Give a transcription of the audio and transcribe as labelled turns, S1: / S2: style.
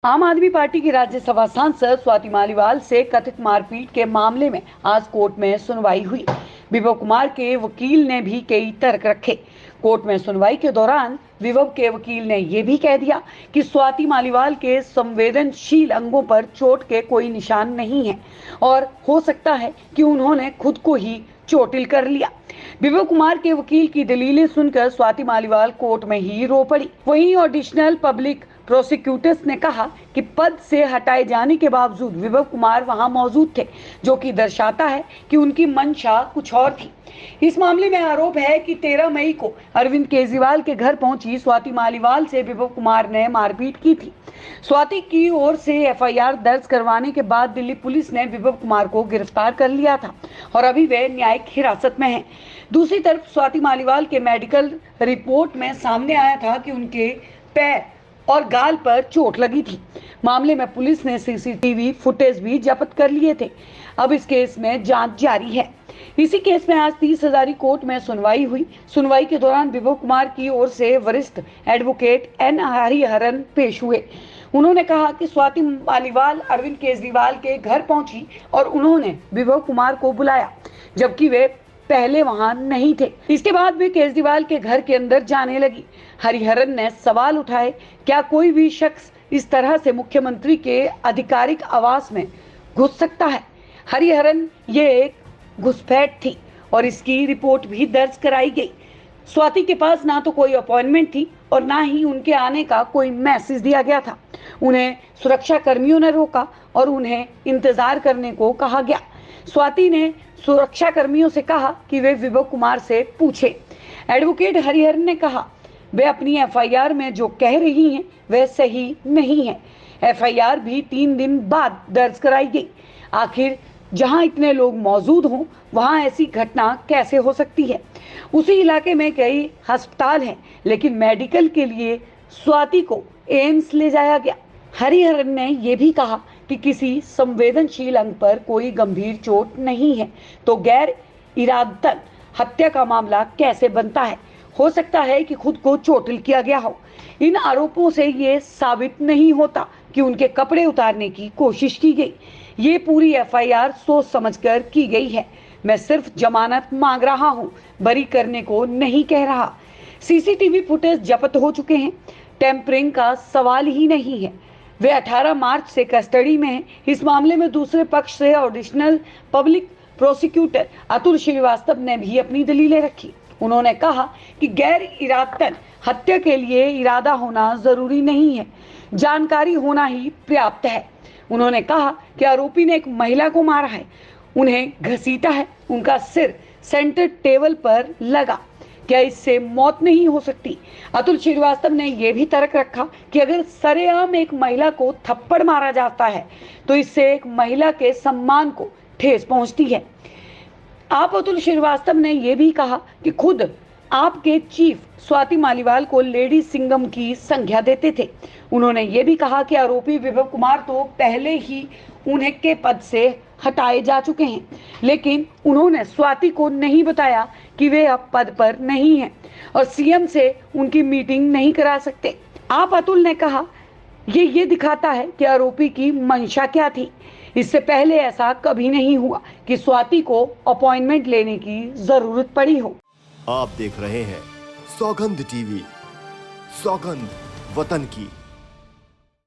S1: आम आदमी पार्टी की राज्यसभा सांसद स्वाति मालीवाल से कथित मारपीट के मामले में आज कोर्ट में सुनवाई हुई। विभव कुमार के वकील ने भी कई तर्क रखे। कोर्ट में सुनवाई के दौरान विभव के वकील ने यह भी कह दिया कि स्वाति मालीवाल के संवेदनशील अंगों पर चोट के कोई निशान नहीं है और हो सकता है कि उन्होंने खुद को ही चोटिल कर लिया। विभव कुमार के वकील की दलीलें सुनकर स्वाति मालीवाल कोर्ट में ही रो पड़ी। वहीं एडिशनल पब्लिक प्रोसिक्यूटर्स ने कहा कि पद से हटाए जाने के बावजूद विभव कुमार वहां मौजूद थे, जो कि दर्शाता है कि उनकी मंशा कुछ और थी। इस मामले में आरोप है कि 13 मई को अरविंद केजरीवाल के घर पहुंची स्वाति मालीवाल से विभव कुमार ने मारपीट की थी। स्वाति की ओर से एफआईआर दर्ज करवाने के बाद दिल्ली पुलिस ने विभव कुमार को गिरफ्तार कर लिया था और अभी वे न्यायिक हिरासत में हैं। दूसरी तरफ स्वाति मालीवाल के मेडिकल रिपोर्ट में सामने आया था कि उनके पैर और गाल पर चोट लगी थी। मामले में पुलिस ने सीसीटीवी फुटेज भी जब्त कर लिए थे। अब इस केस में जांच जारी है। इसी केस में आज 30 हजारी कोर्ट में सुनवाई हुई। सुनवाई के दौरान विभव कुमार की ओर से वरिष्ठ एडवोकेट एन हरिहरन पेश हुए। उन्होंने कहा कि स्वाति मालीवाल अरविंद केजरीवाल के घर पहुंची और उन्होंने विभव कुमार को बुलाया, जबकि वे पहले वहां नहीं थे। इसके बाद वे केजरीवाल के घर के अंदर जाने लगी। हरिहरन ने सवाल उठाए, क्या कोई भी शख्स इस तरह से मुख्यमंत्री के आधिकारिक आवास में घुस सकता है? हरिहरन, ये एक घुसपैठ थी और इसकी रिपोर्ट भी दर्ज कराई गई। स्वाति के पास ना तो कोई अपॉइंटमेंट थी और ना ही उनके आने का कोई मैसेज दिया गया था। उन्हें सुरक्षा कर्मियों ने रोका और उन्हें इंतजार करने को कहा गया। स्वाति ने सुरक्षा कर्मियों से कहा कि वे विभव कुमार से पूछे। एडवोकेट हरिहरन ने कहा, वे अपनी एफआईआर में जो कह रही हैं वह सही नहीं है। एफआईआर भी 3 दिन बाद दर्ज कराई गई। आखिर जहां इतने लोग मौजूद हों वहां ऐसी घटना कैसे हो सकती है? उसी इलाके में कई अस्पताल हैं, लेकिन मेडिकल के लिए स्वाति को एम्स ले जाया गया। हरिहरन ने यह भी कहा कि किसी संवेदनशील अंग पर कोई गंभीर चोट नहीं है, तो गैर इरादतन हत्या का मामला कैसे बनता है? हो सकता है कि खुद को चोटिल किया गया हो। इन आरोपों से ये साबित नहीं होता कि उनके कपड़े उतारने की कोशिश की गई। ये पूरी एफआईआर सोच समझकर की गई है। मैं सिर्फ जमानत मांग रहा हूँ, बरी करने को नहीं कह रहा। सीसीटीवी फुटेज जब्त हो चुके हैं। टेम्परिंग का सवाल ही नहीं है। वे 18 मार्च से कस्टडी में हैं। इस मामले में दूसरे पक्ष से additional public prosecutor Atul Srivastava ने भी अपनी दलीलें रखी। उन्होंने कहा कि गैर इरादतन हत्या के लिए इरादा होना जरूरी नहीं है, जानकारी होना ही पर्याप्त है। उन्होंने कहा कि आरोपी ने एक महिला को मारा है, उन्हें घसीटा है, उनका सिर सेंटर टेबल पर लगा। क्या इससे मौत नहीं हो सकती? अतुल श्रीवास्तव ने यह भी तर्क रखा कि अगर सरेआम एक महिला को थप्पड़ मारा जाता है तो इससे एक महिला के सम्मान को ठेस पहुंचती है। अतुल श्रीवास्तव ने यह भी कहा कि खुद आपके चीफ स्वाति मालीवाल को लेडी सिंघम की संज्ञा देते थे। उन्होंने ये भी कहा कि आरोपी विभव कुमार तो पहले ही उन्हें के पद से हटाए जा चुके हैं, लेकिन उन्होंने स्वाति को नहीं बताया कि वे अब पद पर नहीं हैं और सीएम से उनकी मीटिंग नहीं करा सकते। अतुल ने कहा, ये दिखाता है कि आरोपी की मंशा क्या थी। इससे पहले ऐसा कभी नहीं हुआ कि स्वाति को अपॉइंटमेंट लेने की जरूरत पड़ी हो।
S2: आप देख रहे हैं सौगंध टीवी, सौगंध वतन की।